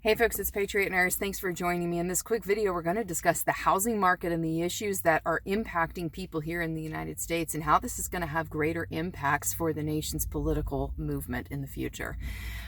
Hey folks, it's Patriot Nurse. Thanks for joining me. In this quick video, we're going to discuss the housing market and the issues that are impacting people here in the United States and how this is going to have greater impacts for the nation's political movement in the future.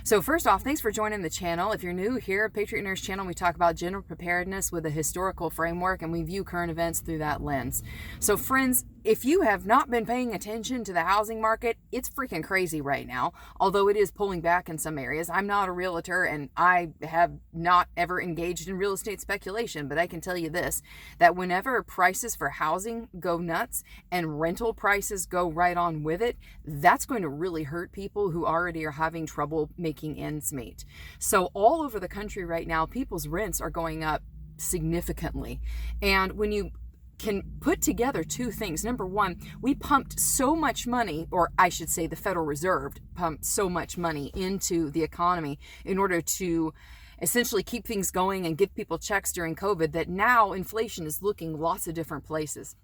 So first off, thanks for joining the channel. If you're new here, Patriot Nurse channel, we talk about general preparedness with a historical framework and we view current events through that lens. So friends, if you have not been paying attention to the housing market, it's freaking crazy right now, although it is pulling back in some areas. I'm not a realtor and I have not ever engaged in real estate speculation, but I can tell you this, that whenever prices for housing go nuts and rental prices go right on with it, that's going to really hurt people who already are having trouble making ends meet. So all over the country right now, people's rents are going up significantly. And when you can put together two things. Number one, we pumped so much money, or I should say the Federal Reserve pumped so much money into the economy in order to essentially keep things going and give people checks during COVID, that now inflation is looking lots of different places.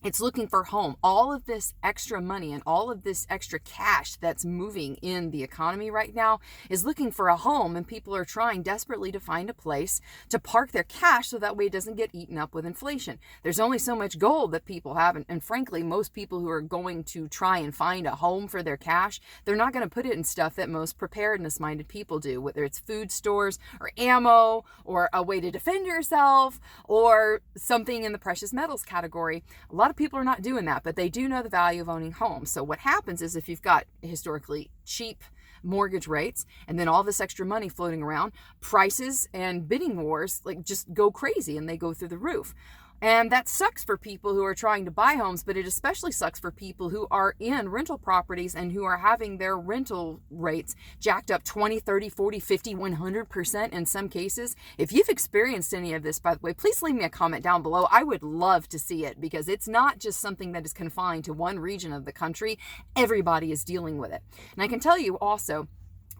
It's looking for home. All of this extra money and all of this extra cash that's moving in the economy right now is looking for a home, and people are trying desperately to find a place to park their cash so that way it doesn't get eaten up with inflation. There's only so much gold that people have, and frankly, most people who are going to try and find a home for their cash, they're not going to put it in stuff that most preparedness-minded people do, whether it's food stores or ammo or a way to defend yourself or something in the precious metals category. A lot of people are not doing that, but they do know the value of owning homes. So what happens is if you've got historically cheap mortgage rates and then all this extra money floating around, prices and bidding wars just go crazy and they go through the roof. And that sucks for people who are trying to buy homes, but it especially sucks for people who are in rental properties and who are having their rental rates jacked up 20, 30, 40, 50, 100% in some cases. If you've experienced any of this, by the way, please leave me a comment down below. I would love to see it because it's not just something that is confined to one region of the country. Everybody is dealing with it. And I can tell you also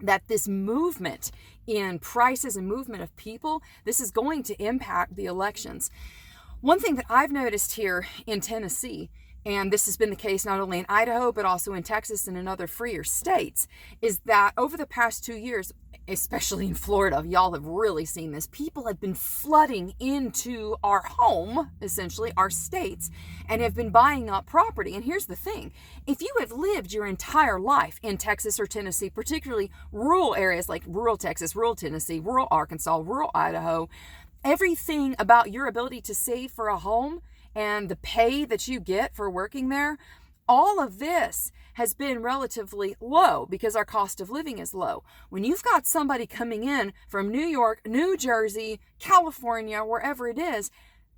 that this movement in prices and movement of people, this is going to impact the elections. One thing that I've noticed here in Tennessee, and this has been the case not only in Idaho, but also in Texas and in other freer states, is that over the past 2 years, especially in Florida, y'all have really seen this, people have been flooding into our home, essentially our states, and have been buying up property. And here's the thing, if you have lived your entire life in Texas or Tennessee, particularly rural areas like rural Texas, rural Tennessee, rural Arkansas, rural Idaho, everything about your ability to save for a home and the pay that you get for working there, all of this has been relatively low because our cost of living is low. When you've got somebody coming in from New York, New Jersey, California, wherever it is,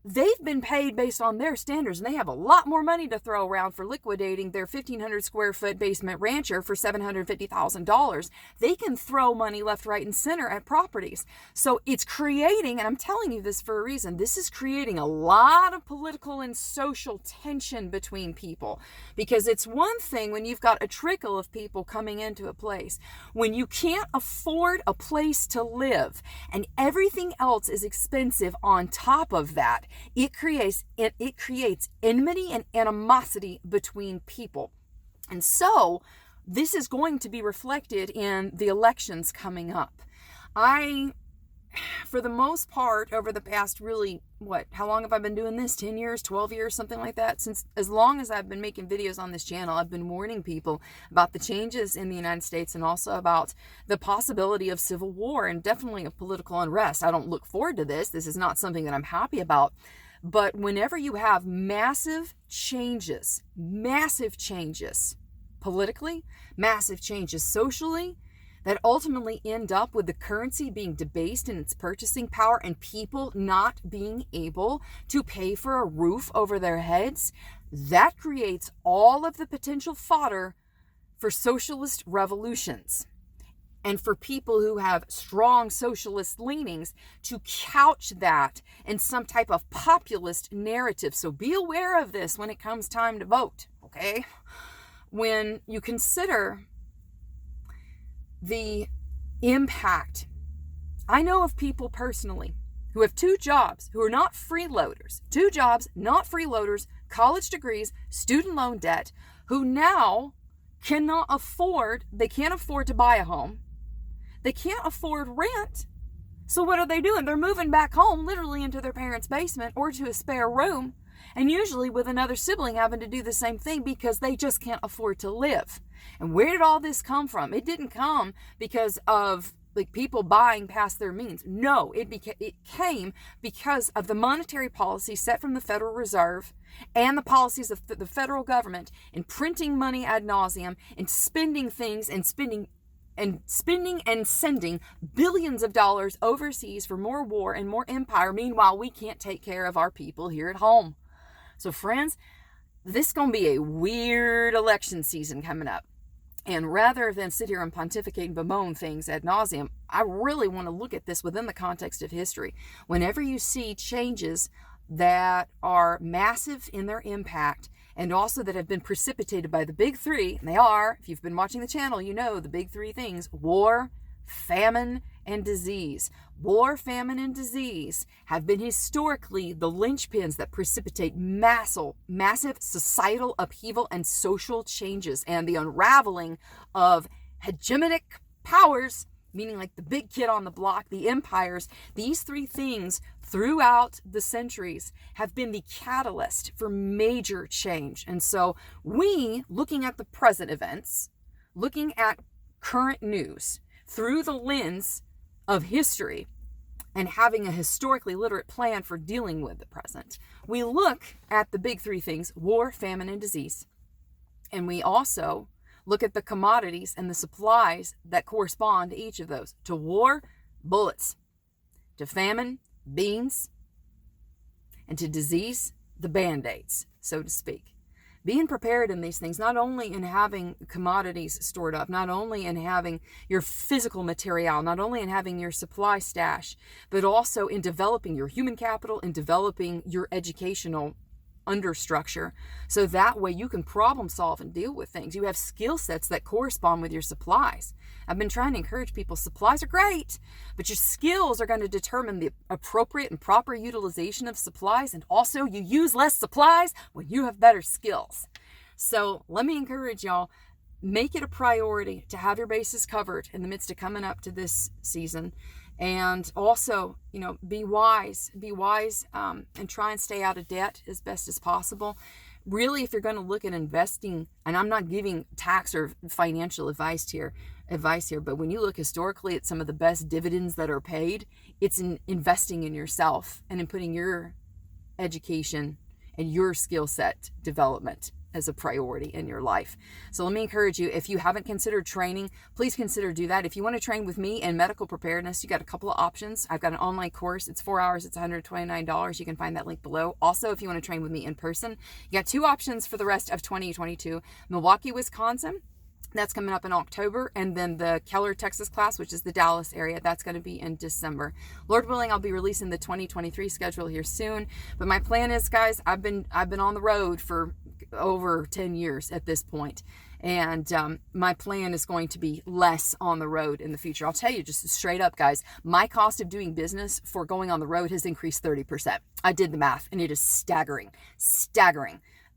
they've been paid based on their standards, and they have a lot more money to throw around for liquidating their 1,500 square foot basement rancher for $750,000. They can throw money left, right, and center at properties. So it's creating, and I'm telling you this for a reason, this is creating a lot of political and social tension between people, because it's one thing when you've got a trickle of people coming into a place. When you can't afford a place to live and everything else is expensive on top of that, it creates enmity and animosity between people. And so this is going to be reflected in the elections coming up. For the most part, over the past how long have I been doing this? 10 years, 12 years, something like that? Since as long as I've been making videos on this channel, I've been warning people about the changes in the United States and also about the possibility of civil war and definitely of political unrest. I don't look forward to this. This is not something that I'm happy about. But whenever you have massive changes politically, massive changes socially, that ultimately end up with the currency being debased in its purchasing power and people not being able to pay for a roof over their heads, that creates all of the potential fodder for socialist revolutions. And for people who have strong socialist leanings to couch that in some type of populist narrative. So be aware of this when it comes time to vote, okay? When you consider the impact, I know of people personally who have two jobs, who are not freeloaders, college degrees, student loan debt, who now can't afford to buy a home. They can't afford rent So what are they doing? They're moving back home, literally into their parents' basement or to a spare room, and usually with another sibling having to do the same thing because they just can't afford to live. And where did all this come from? It didn't come because of people buying past their means. No, it came because of the monetary policy set from the Federal Reserve and the policies of the federal government in printing money ad nauseum and spending things and spending and sending billions of dollars overseas for more war and more empire. Meanwhile, we can't take care of our people here at home. So friends, this is going to be a weird election season coming up. And rather than sit here and pontificate and bemoan things ad nauseum, I really want to look at this within the context of history. Whenever you see changes that are massive in their impact and also that have been precipitated by the big three, and they are, if you've been watching the channel, you know the big three things: war, famine, and disease. War, famine, and disease have been historically the linchpins that precipitate massive societal upheaval and social changes, and the unraveling of hegemonic powers, meaning like the big kid on the block, the empires. These three things throughout the centuries have been the catalyst for major change. And so we, looking at the present events, looking at current news through the lens of history and having a historically literate plan for dealing with the present, we look at the big three things: war, famine, and disease. And we also look at the commodities and the supplies that correspond to each of those. To war, bullets. To famine, beans. And to disease, the band-aids, so to speak. Being prepared in these things, not only in having commodities stored up, not only in having your physical material, not only in having your supply stash, but also in developing your human capital, in developing your educational understructure, so that way you can problem solve and deal with things. You have skill sets that correspond with your supplies. I've been trying to encourage people, supplies are great, but your skills are going to determine the appropriate and proper utilization of supplies, and also you use less supplies when you have better skills. So let me encourage y'all, make it a priority to have your bases covered in the midst of coming up to this season. And also, be wise and try and stay out of debt as best as possible. Really, if you're going to look at investing, and I'm not giving tax or financial advice here, but when you look historically at some of the best dividends that are paid, it's in investing in yourself and in putting your education and your skill set development as a priority in your life. So let me encourage you, if you haven't considered training, please consider do that. If you want to train with me in medical preparedness, you got a couple of options. I've got an online course. It's 4 hours. It's $129. You can find that link below. Also, if you want to train with me in person, you got 2 options for the rest of 2022. Milwaukee, Wisconsin. That's coming up in October. And then the Keller, Texas class, which is the Dallas area, that's going to be in December. Lord willing, I'll be releasing the 2023 schedule here soon. But my plan is, guys, I've been on the road for over 10 years at this point. And my plan is going to be less on the road in the future. I'll tell you just straight up, guys, my cost of doing business for going on the road has increased 30%. I did the math and it is staggering.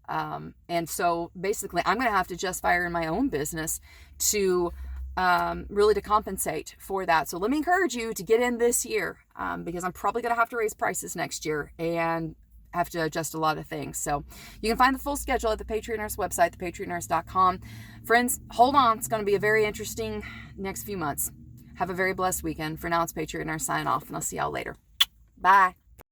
And so basically I'm going to have to just fire in my own business to really to compensate for that. So let me encourage you to get in this year because I'm probably going to have to raise prices next year and have to adjust a lot of things. So you can find the full schedule at the Patriot Nurse website, thepatriotnurse.com. Friends, hold on. It's going to be a very interesting next few months. Have a very blessed weekend. For now, it's Patriot Nurse signing off, and I'll see y'all later. Bye.